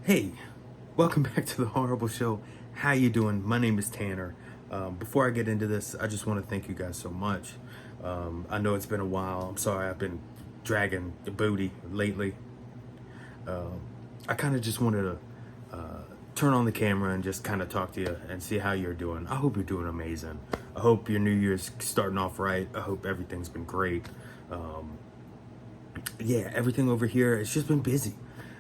Hey, welcome back to the Horrible Show. How you doing? My name is Tanner. Before I get into this, I just want to thank you guys so much. I know it's been a while. I'm sorry I've been dragging the booty lately. I kind of just wanted to turn on the camera and just kind of talk to you and see how you're doing. I hope you're doing amazing. I hope your New Year's starting off right. I hope everything's been great. Yeah, everything over here, it's just been busy.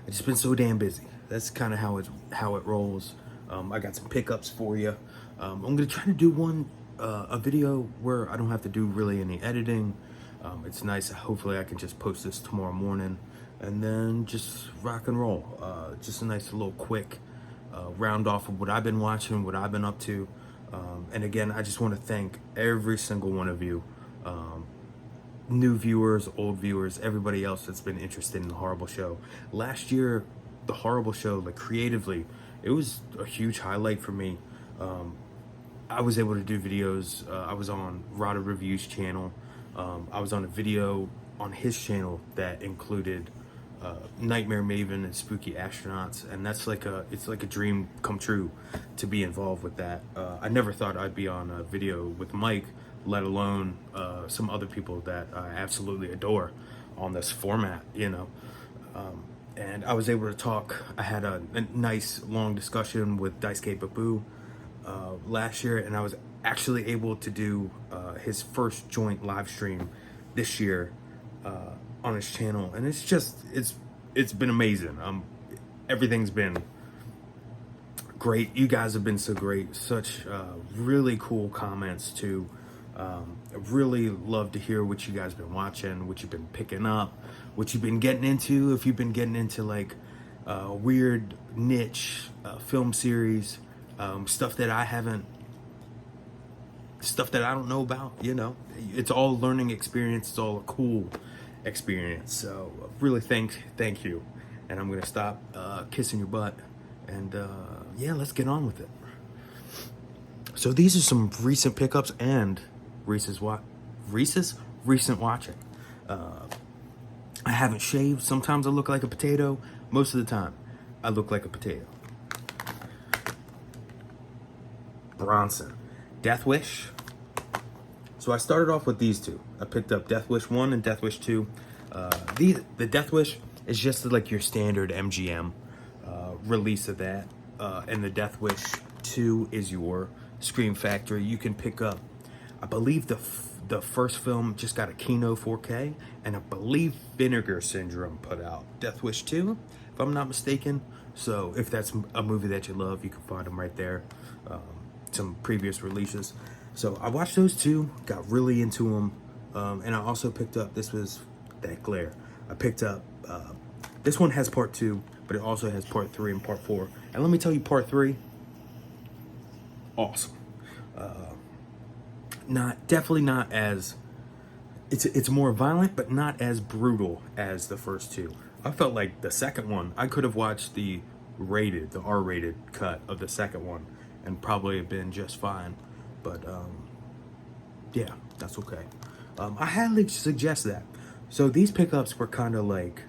It's just been so damn busy. That's kind of how it rolls. I got some pickups for you. I'm gonna try to do a video where I don't have to do really any editing. It's nice. Hopefully I can just post this tomorrow morning and then just rock and roll. Just a nice little quick round off of what I've been watching, what I've been up to. And again, I just want to thank every single one of you. New viewers, old viewers, everybody else that's been interested in the Horrible Show. Last year, the Horrible Show, like creatively, it was a huge highlight for me. I was able to do videos. I was on Rada Review's channel. I was on a video on his channel that included Nightmare Maven and Spooky Astronauts, and it's like a dream come true to be involved with that. I never thought I'd be on a video with Mike, let alone some other people that I absolutely adore on this format, you know. And I was able to talk. I had a nice long discussion with Daisuke Babu last year, and I was actually able to do his first joint live stream this year on his channel, and it's been amazing. Everything's been great. You guys have been so great. Such really cool comments too. I really love to hear what you guys been watching, what you've been picking up, what you've been getting into. If you've been getting into like weird niche film series, stuff that I don't know about, you know, it's all learning experience. It's all a cool experience. So really thank you. And I'm gonna stop kissing your butt, and yeah, let's get on with it. So these are some recent pickups and Reese's recent watching. I haven't shaved. Sometimes I look like a potato. Most of the time, I look like a potato. Bronson, Death Wish. So I started off with these two. I picked up Death Wish 1 and Death Wish 2. The Death Wish is just like your standard MGM release of that. And the Death Wish 2 is your Scream Factory. You can pick up, I believe the first film just got a Kino 4K, and I believe Vinegar Syndrome put out Death Wish 2, if I'm not mistaken. So if that's a movie that you love, you can find them right there. Some previous releases. So I watched those two, got really into them, and I also picked up, this was that glare. I picked up, this one has part 2, but it also has part 3 and part 4. And let me tell you, part 3, awesome. Definitely not as, it's more violent, but not as brutal as the first two. I felt like the second one, I could have watched the R-rated cut of the second one and probably have been just fine. But yeah, that's okay. I highly suggest that. So these pickups were kind of like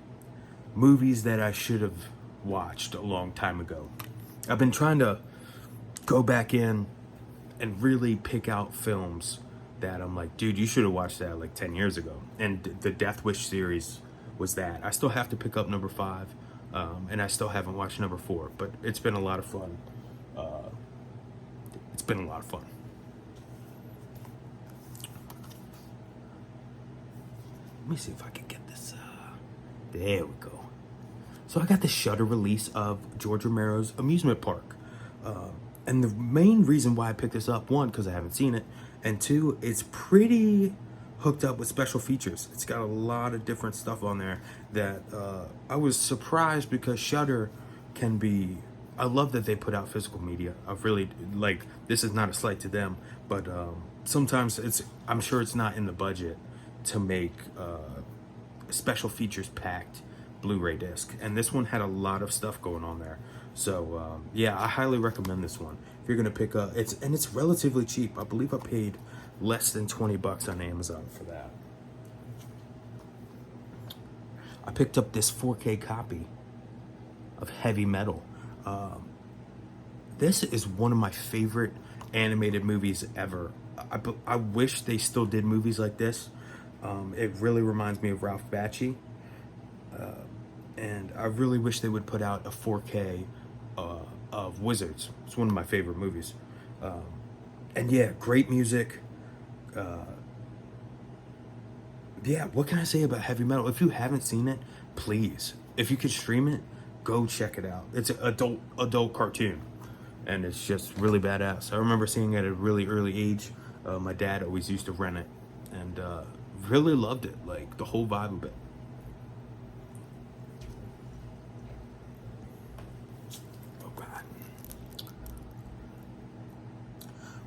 movies that I should have watched a long time ago. I've been trying to go back in and really pick out films that I'm like, dude, you should have watched that like 10 years ago. And the Death Wish series was that. I still have to pick up number 5, and I still haven't watched number 4, but it's been a lot of fun. It's been a lot of fun. Let me see if I can get this. There we go. So I got the Shudder release of George Romero's Amusement Park. And the main reason why I picked this up, 1, because I haven't seen it, and 2, it's pretty hooked up with special features. It's got a lot of different stuff on there that I was surprised, because Shudder can be, I love that they put out physical media. I really, like, this is not a slight to them, but sometimes I'm sure it's not in the budget to make special features packed Blu-ray disc, and this one had a lot of stuff going on there. So yeah, I highly recommend this one if you're gonna pick up. It's relatively cheap. I believe I paid less than $20 on Amazon for that. I picked up this 4K copy of Heavy Metal. This is one of my favorite animated movies ever. I wish they still did movies like this. It really reminds me of Ralph Bakshi, and I really wish they would put out a 4K of Wizards. It's one of my favorite movies. And yeah, great music. Yeah, what can I say about heavy metal? If you haven't seen it, please, if you could stream it, go check it out. It's an adult cartoon, and it's just really badass. I remember seeing it at a really early age. My dad always used to rent it, and really loved it, like the whole vibe of it. Oh God.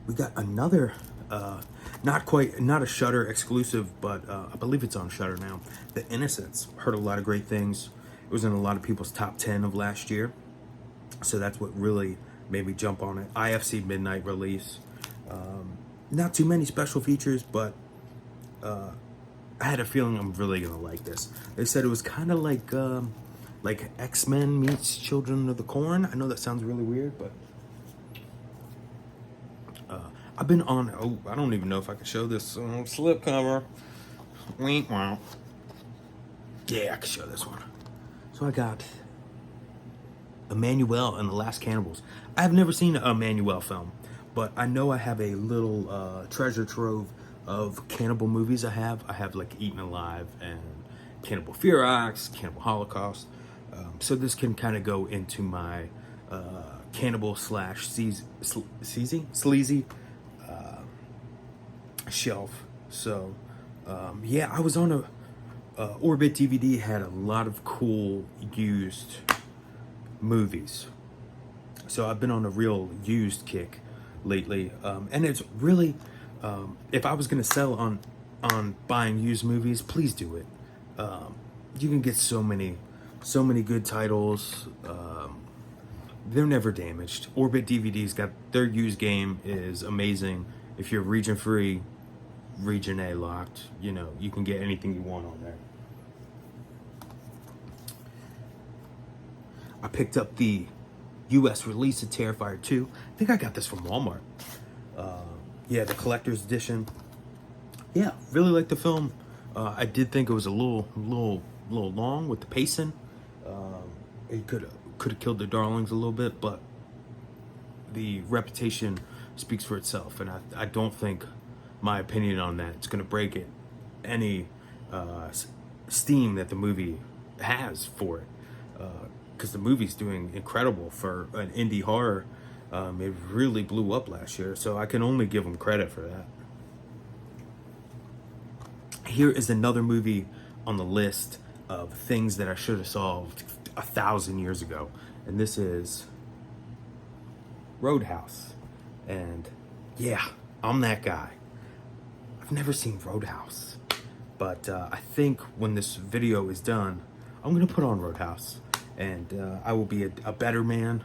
We got another, not a Shudder exclusive, but I believe it's on Shudder now. The Innocents. Heard a lot of great things. It was in a lot of people's top 10 of last year, so that's what really made me jump on it. IFC midnight release. Not too many special features, but I had a feeling I'm really gonna like this. They said it was kind of like X-Men meets Children of the Corn. I know that sounds really weird, but I've been on. Oh, I don't even know if I can show this slip cover. Wink, wow. Yeah, I can show this one. So I got Emmanuel and the Last Cannibals. I have never seen a Emmanuel film, but I know I have a little treasure trove of cannibal movies. I have like Eaten Alive and Cannibal Ferox, Cannibal Holocaust. So this can kind of go into my cannibal slash sleazy shelf. So yeah, I was on Orbit DVD had a lot of cool used movies. So I've been on a real used kick lately, and it's really, if I was gonna sell on buying used movies, please do it. You can get so many good titles. They're never damaged. Orbit DVD's got their used game is amazing. If you're region free, region A locked, you can get anything you want on there. I picked up the US release of Terrifier 2. I think I got this from Walmart. Yeah, the collector's edition. Yeah, really liked the film. I did think it was a little long with the pacing. It could have killed the darlings a little bit, but the reputation speaks for itself, and I don't think my opinion on that is going to break it any steam that the movie has for it, because the movie's doing incredible for an indie horror. It really blew up last year, so I can only give them credit for that. Here is another movie on the list of things that I should have solved 1,000 years ago, and this is Roadhouse. And yeah, I'm that guy. I've never seen Roadhouse, but I think when this video is done, I'm gonna put on Roadhouse, and I will be a better man,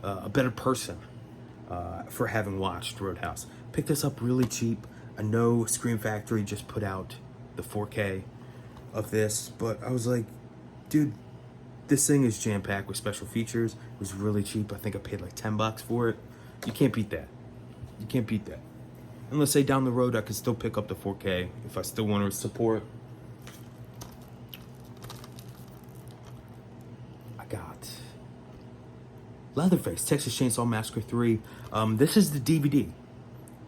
a better person for having watched Roadhouse. Picked this up really cheap. I know Scream Factory just put out the 4K of this, but I was like, dude, this thing is jam-packed with special features. It was really cheap. I think I paid like $10 for it. You can't beat that. You can't beat that. And let's say down the road I could still pick up the 4K if I still want to support. I got Leatherface, Texas Chainsaw Massacre 3. This is the DVD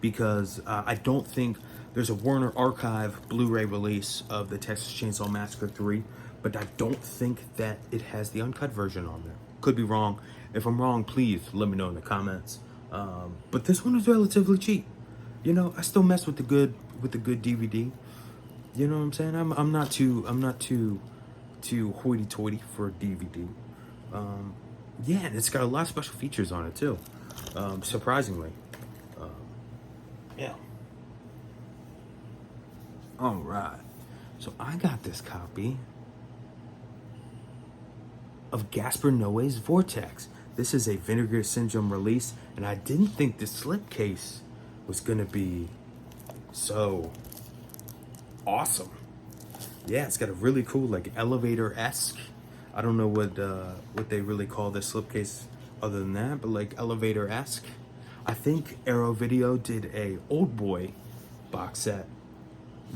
because I don't think there's a Warner Archive Blu-ray release of the Texas Chainsaw Massacre 3, but I don't think that it has the uncut version on there. Could be wrong. If I'm wrong, please let me know in the comments. But this one is relatively cheap. I still mess with the good DVD. You know what I'm saying? I'm not too hoity-toity for a DVD. Yeah, and it's got a lot of special features on it too. Surprisingly. Yeah. All right. So I got this copy of Gaspar Noé's Vortex. This is a Vinegar Syndrome release, and I didn't think the slipcase was gonna be so awesome. Yeah, it's got a really cool, like, elevator-esque. I don't know what they really call this slipcase. other than that, but like elevator-esque. I think Arrow Video did a Old Boy box set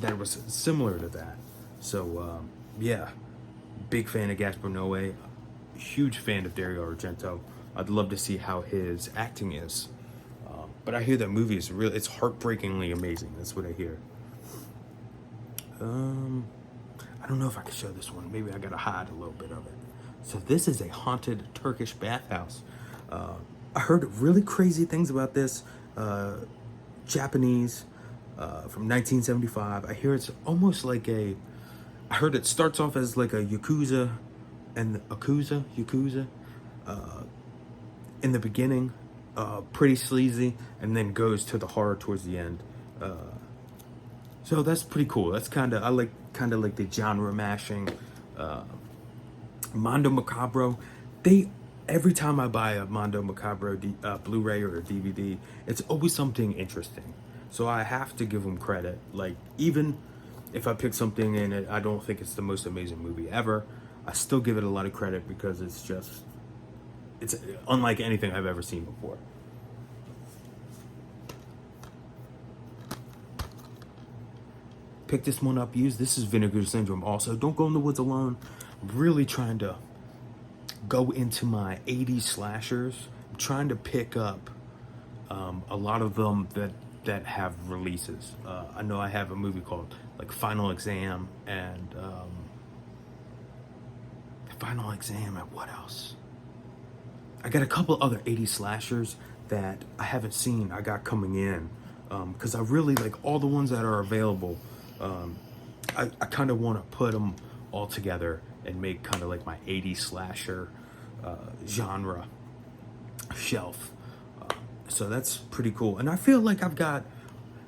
that was similar to that. So yeah, big fan of Gaspar Noé, huge fan of Dario Argento. I'd love to see how his acting is. But I hear that movie is it's heartbreakingly amazing. That's what I hear. I don't know if I can show this one. Maybe I gotta hide a little bit of it. So this is a haunted Turkish bathhouse. I heard really crazy things about this. Japanese, from 1975. I hear it's almost like I heard it starts off as like a Yakuza, and Yakuza, in the beginning, pretty sleazy, and then goes to the horror towards the end. So that's pretty cool. That's I like the genre mashing. Mondo Macabro, every time I buy a Mondo Macabro Blu-ray or a DVD, it's always something interesting. So I have to give them credit. Like, even if I pick something and I don't think it's the most amazing movie ever, I still give it a lot of credit because it's unlike anything I've ever seen before. Pick this one up used. This is Vinegar Syndrome also. Don't Go in the Woods Alone. I'm really trying to go into my 80s slashers. I'm trying to pick up a lot of them that have releases. I know I have a movie called like Final Exam and what else? I got a couple other 80s slashers that I haven't seen. I got coming in because I really like all the ones that are available. I kind of want to put them all together and make kind of like my 80s slasher genre shelf. So that's pretty cool. And I feel like I've got,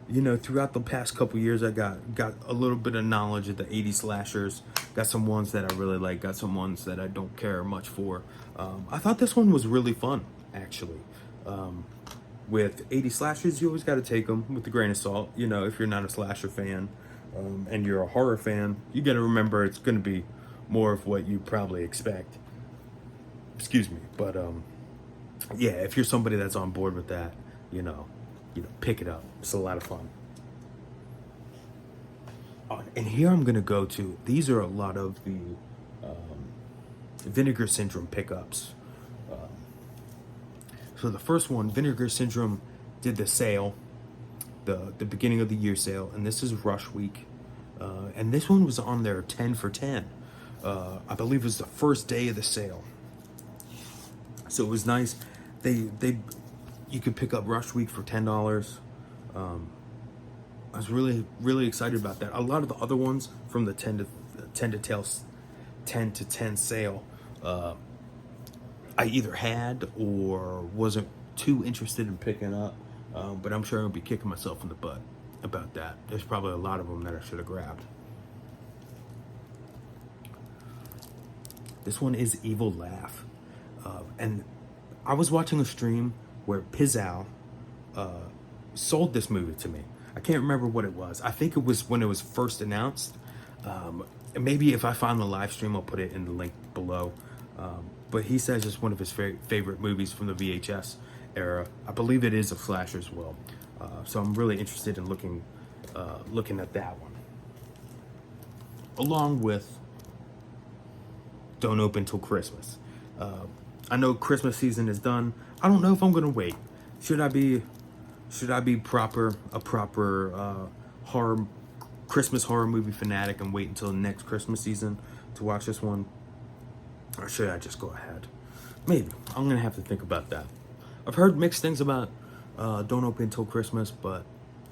throughout the past couple years, I got a little bit of knowledge of the 80s slashers. Got some ones that I really like. Got some ones that I don't care much for. I thought this one was really fun, actually. With 80s slashers, you always got to take them with a grain of salt. If you're not a slasher fan and you're a horror fan, you got to remember it's going to be more of what you probably expect. Excuse me. But yeah, if you're somebody that's on board with that, pick it up. It's a lot of fun. And here I'm gonna go to. These are a lot of the Vinegar Syndrome pickups. So the first one, Vinegar Syndrome, did the sale, the beginning of the year sale, and this is Rush Week, and this one was on their 10 for 10. I believe it was the first day of the sale. So it was nice. You could pick up Rush Week for $10. I was really, really excited about that. A lot of the other ones from the 10 to 10 sale, I either had or wasn't too interested in picking up. But I'm sure I'll be kicking myself in the butt about that. There's probably a lot of them that I should have grabbed. This one is Evil Laugh. And I was watching a stream where Pizzow sold this movie to me. I can't remember what it was. I think it was when it was first announced. Maybe if I find the live stream, I'll put it in the link below. But he says it's one of his favorite movies from the VHS era. I believe it is a slasher as well. So I'm really interested in looking at that one. Along with Don't Open Till Christmas. I know Christmas season is done. I don't know if I'm gonna wait. Should I be a proper Christmas horror movie fanatic and wait until the next Christmas season to watch this one? Or should I just go ahead? Maybe. I'm gonna have to think about that. I've heard mixed things about Don't Open Till Christmas, but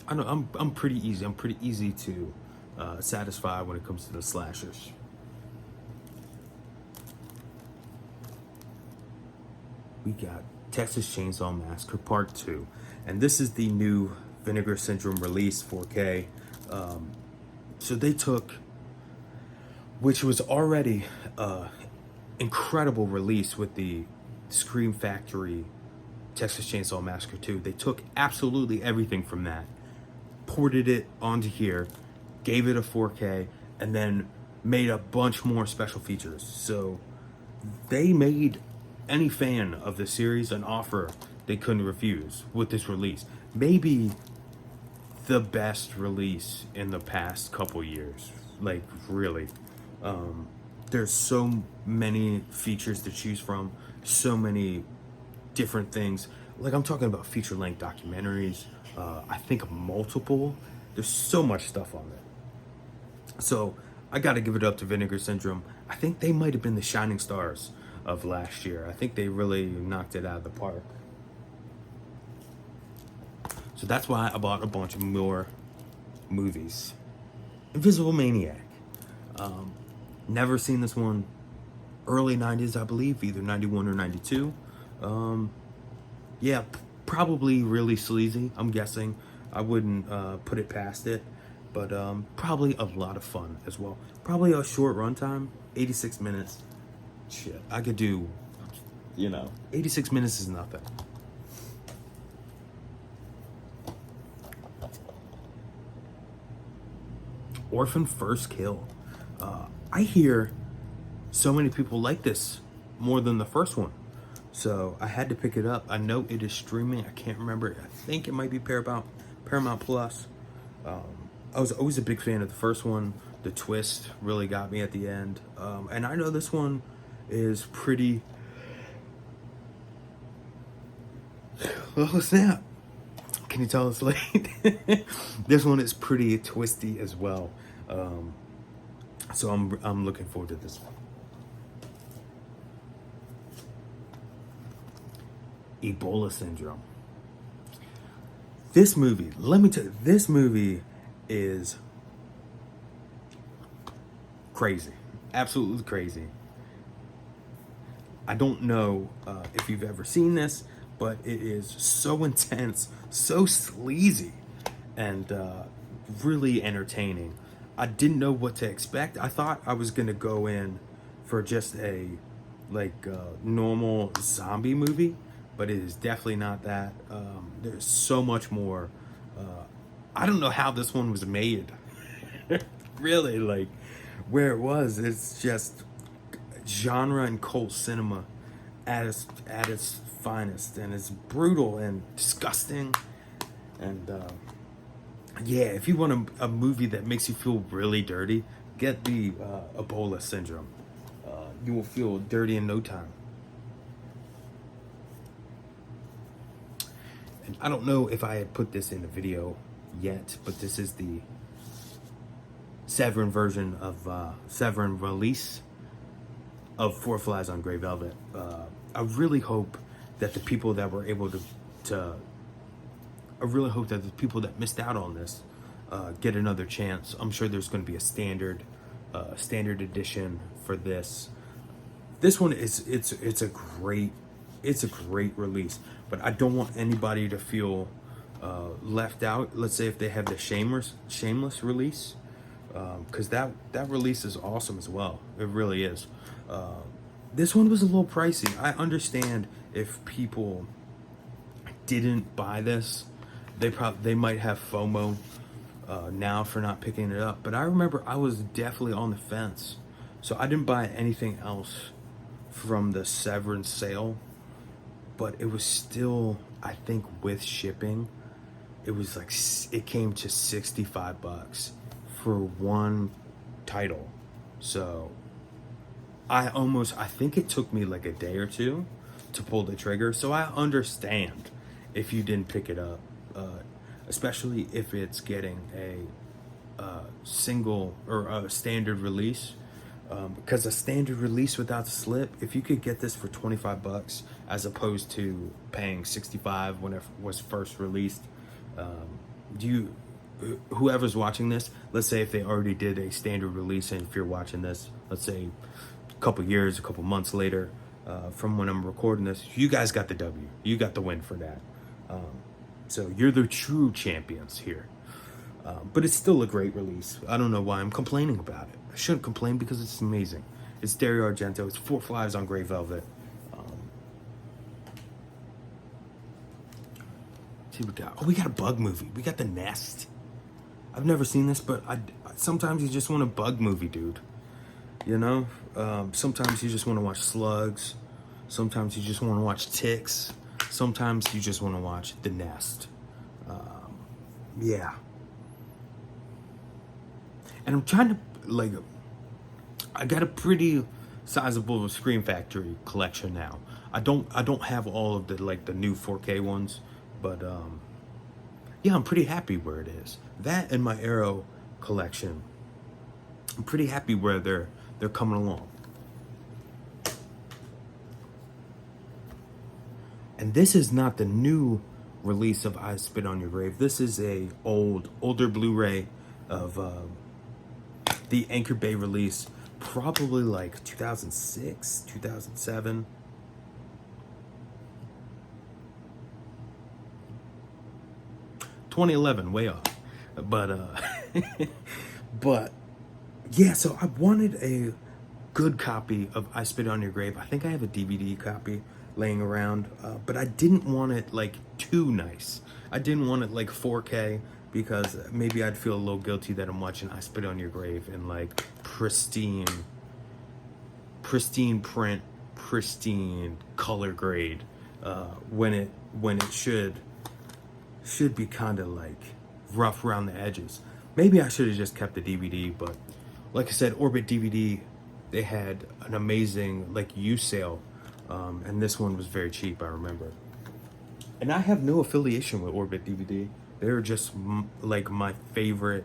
I know I'm pretty easy. I'm pretty easy to satisfy when it comes to the slashers. We got Texas Chainsaw Massacre Part 2. And this is the new Vinegar Syndrome release 4K. So they took, which was already incredible release with the Scream Factory Texas Chainsaw Massacre 2. They took absolutely everything from that, ported it onto here, gave it a 4K, and then made a bunch more special features. So they made any fan of the series an offer they couldn't refuse with this release. Maybe the best release in the past couple years. Like, really. There's so many features to choose from, so many different things. Like, I'm talking about feature-length documentaries. I think multiple. There's so much stuff on it. So I got to give it up to Vinegar Syndrome. I think they might have been the shining stars of last year. I think they really knocked it out of the park. So that's why I bought a bunch of more movies. Invisible Maniac. Never seen this one. Early 90s, I believe, either 91 or 92. Yeah, probably really sleazy, I'm guessing. I wouldn't put it past it. But probably a lot of fun as well. Probably a short runtime, 86 minutes. Shit, I could do, 86 minutes is nothing. Orphan First Kill. I hear so many people like this more than the first one. So I had to pick it up. I know it is streaming. I can't remember. I think it might be Paramount Plus. I was always a big fan of the first one. The twist really got me at the end. And I know this one is pretty... Oh, snap. Can you tell it's late? This one is pretty twisty as well. So I'm looking forward to this one. Ebola Syndrome. This movie, let me tell you, this movie is crazy. Absolutely crazy. I don't know if you've ever seen this, but it is so intense, so sleazy, and really entertaining. I didn't know what to expect. I thought I was gonna go in for just a normal zombie movie, but it is definitely not that. There's so much more. I don't know how this one was made. Really, like where it was. It's just genre and cult cinema at its finest, and it's brutal and disgusting. And yeah, if you want a movie that makes you feel really dirty, get the Ebola Syndrome. You will feel dirty in no time. And I don't know if I had put this in the video yet, but this is the Severin version of Severin release of Four Flies on Grey Velvet. I really hope that the people that were able to I really hope that the people that missed out on this get another chance. I'm sure there's going to be a standard edition for this. This one is it's a great release, but I don't want anybody to feel left out. Let's say if they have the Shameless release, because that release is awesome as well. It really is. This one was a little pricey. I understand if people didn't buy this, they might have FOMO now for not picking it up. But I remember I was definitely on the fence, so I didn't buy anything else from the Severin sale. But it was still, I think, with shipping, it was like it came to $65 for one title. So I think it took me like a day or two to pull the trigger. So I understand if you didn't pick it up, especially if it's getting a single or a standard release. Because a standard release without the slip, if you could get this for $25 as opposed to paying $65 when it was first released, whoever's watching this, let's say if they already did a standard release, and if you're watching this, let's say a couple months later from when I'm recording this, you guys got the W. You got the win for that. So you're the true champions here. But it's still a great release. I don't know why I'm complaining about it. I shouldn't complain because it's amazing. It's Dario Argento. It's Four Flies on Grey Velvet. See what we got. Oh, we got a bug movie. We got The Nest. I've never seen this, but sometimes you just want a bug movie, dude. You know? Sometimes you just want to watch slugs. Sometimes you just want to watch Ticks. Sometimes you just want to watch The Nest. Yeah. And I'm trying to, like, I got a pretty sizable Scream Factory collection now. I don't have all of the, like, the new 4K ones, but yeah, I'm pretty happy where it is. That and my Arrow collection, I'm pretty happy where they're coming along. And this is not the new release of I Spit on Your Grave. This is a older Blu-ray of the Anchor Bay release, probably like 2006, 2007. (2011), way off. But but yeah, so I wanted a good copy of I Spit on Your Grave. I think I have a DVD copy laying around, but I didn't want it like too nice. I didn't want it like 4K because maybe I'd feel a little guilty that I'm watching I Spit on Your Grave in like pristine print, pristine color grade, when it should be kind of like rough around the edges. Maybe I should have just kept the DVD, but like I said, Orbit DVD, they had an amazing like used sale, and this one was very cheap, I remember. And I have no affiliation with Orbit DVD. They're just like my favorite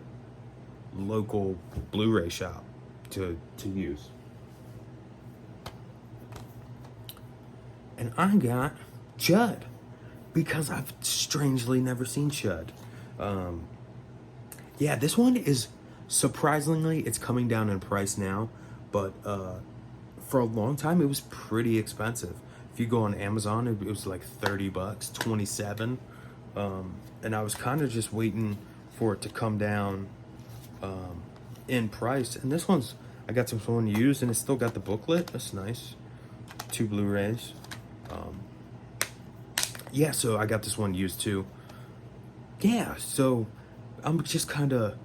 local Blu-ray shop to use. And I got Judd because I've strangely never seen Judd. Yeah, this one is surprisingly, it's coming down in price now, but for a long time it was pretty expensive. If you go on Amazon, it was like $30, 27. And I was kind of just waiting for it to come down in price. And this one's, I got this one used and it's still got the booklet. That's nice. 2 Blu-rays. Yeah, so I got this one used too. Yeah, so I'm just kind of,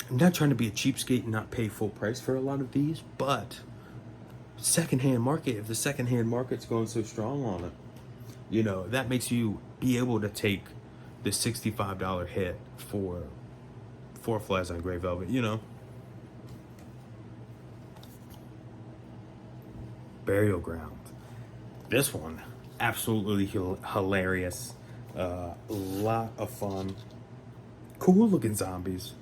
I'm not trying to be a cheapskate and not pay full price for a lot of these, but secondhand market, if the secondhand market's going so strong on it, you know, that makes you be able to take the $65 hit for 4 Flies on Grey Velvet, you know. Burial Ground. This one, absolutely hilarious. A lot of fun. Cool looking zombies.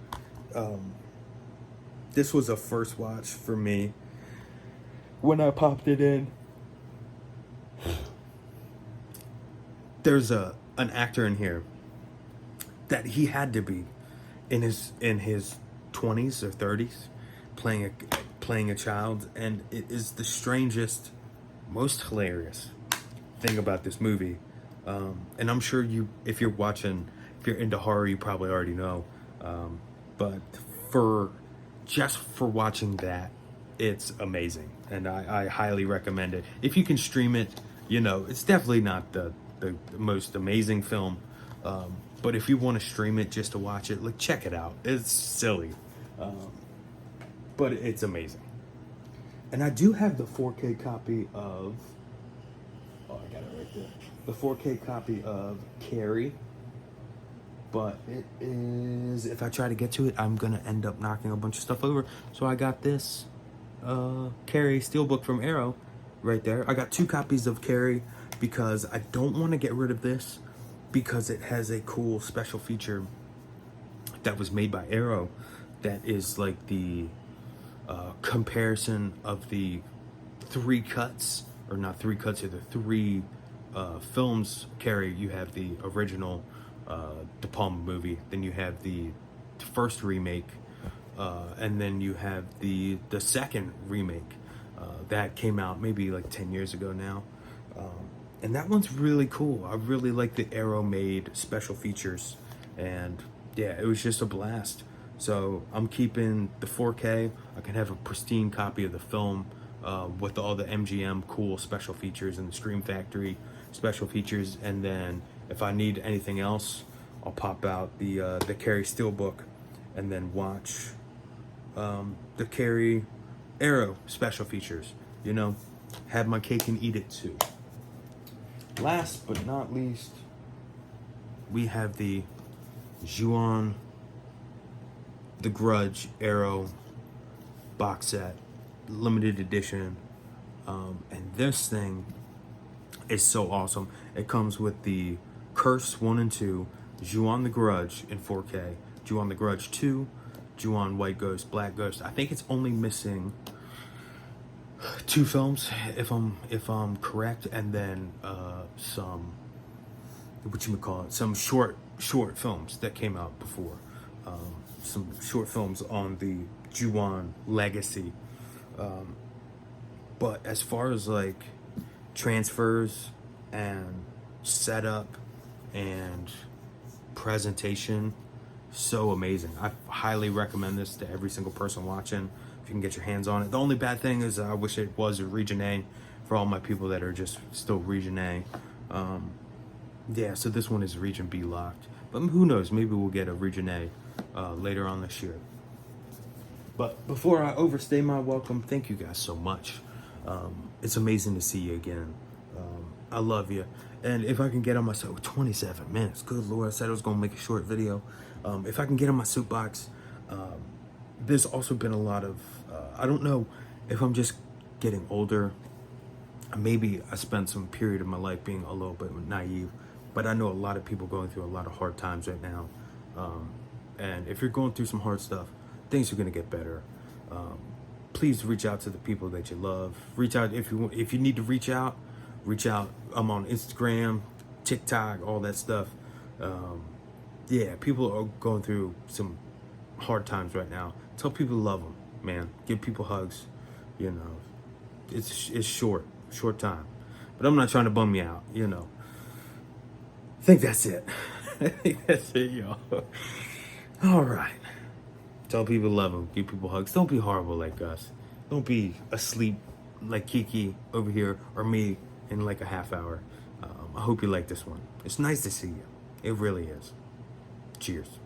This was a first watch for me when I popped it in. There's an actor in here that he had to be in his 20s or 30s playing a child, and it is the strangest, most hilarious thing about this movie. And I'm sure if you're into horror, you probably already know. But for watching that, it's amazing, and I highly recommend it. If you can stream it, you know, it's definitely not the most amazing film, but if you want to stream it just to watch it, like, check it out. It's silly, but it's amazing. And I do have the 4K copy of, oh, I got it right there, the 4K copy of Carrie, but it is, if I try to get to it, I'm gonna end up knocking a bunch of stuff over. So I got this Carrie Steelbook from Arrow right there. I got 2 copies of Carrie because I don't want to get rid of this, because it has a cool special feature that was made by Arrow that is like the comparison of the 3 cuts, or not 3 cuts, or the 3 films. Carrie, you have the original De Palma movie, then you have the first remake, and then you have the second remake that came out maybe like 10 years ago now, and that one's really cool. I really like the Arrow made special features, and yeah, it was just a blast. So I'm keeping the 4K. I can have a pristine copy of the film with all the MGM cool special features and the Scream Factory special features, and then if I need anything else, I'll pop out the Carrie Steelbook and then watch the Carrie Arrow special features, you know. Had my cake and eat it too. Last but not least, we have the Ju-On The Grudge Arrow box set, limited edition. And this thing is so awesome. It comes with the Curse 1 and 2, Ju-On The Grudge in 4K, Ju-On The Grudge 2, Ju-On White Ghost, Black Ghost. I think it's only missing 2 films, if I'm correct, and then some, some short films that came out before, some short films on the Ju-On legacy. But as far as like transfers and setup and presentation, so amazing. I highly recommend this to every single person watching if you can get your hands on it. The only bad thing is I wish it was a region A for all my people that are just still region A. Yeah, so this one is region B locked, but who knows, maybe we'll get a region A later on this year. But before I overstay my welcome, thank you guys so much. It's amazing to see you again. I love you. And if I can get on my 27 minutes, good Lord, I said I was going to make a short video. If I can get on my soapbox, there's also been a lot of, I don't know if I'm just getting older. Maybe I spent some period of my life being a little bit naive, but I know a lot of people going through a lot of hard times right now. And if you're going through some hard stuff, things are going to get better. Please reach out to the people that you love. Reach out if you need to reach out. Reach out. I'm on Instagram, TikTok, all that stuff. Yeah, people are going through some hard times right now. Tell people to love them, man. Give people hugs. You know, it's short time, but I'm not trying to bum you out. You know. I think that's it. I think that's it, y'all. All right. Tell people to love them. Give people hugs. Don't be horrible like us. Don't be asleep like Kiki over here or me in like a half hour. I hope you like this one. It's nice to see you. It really is. Cheers.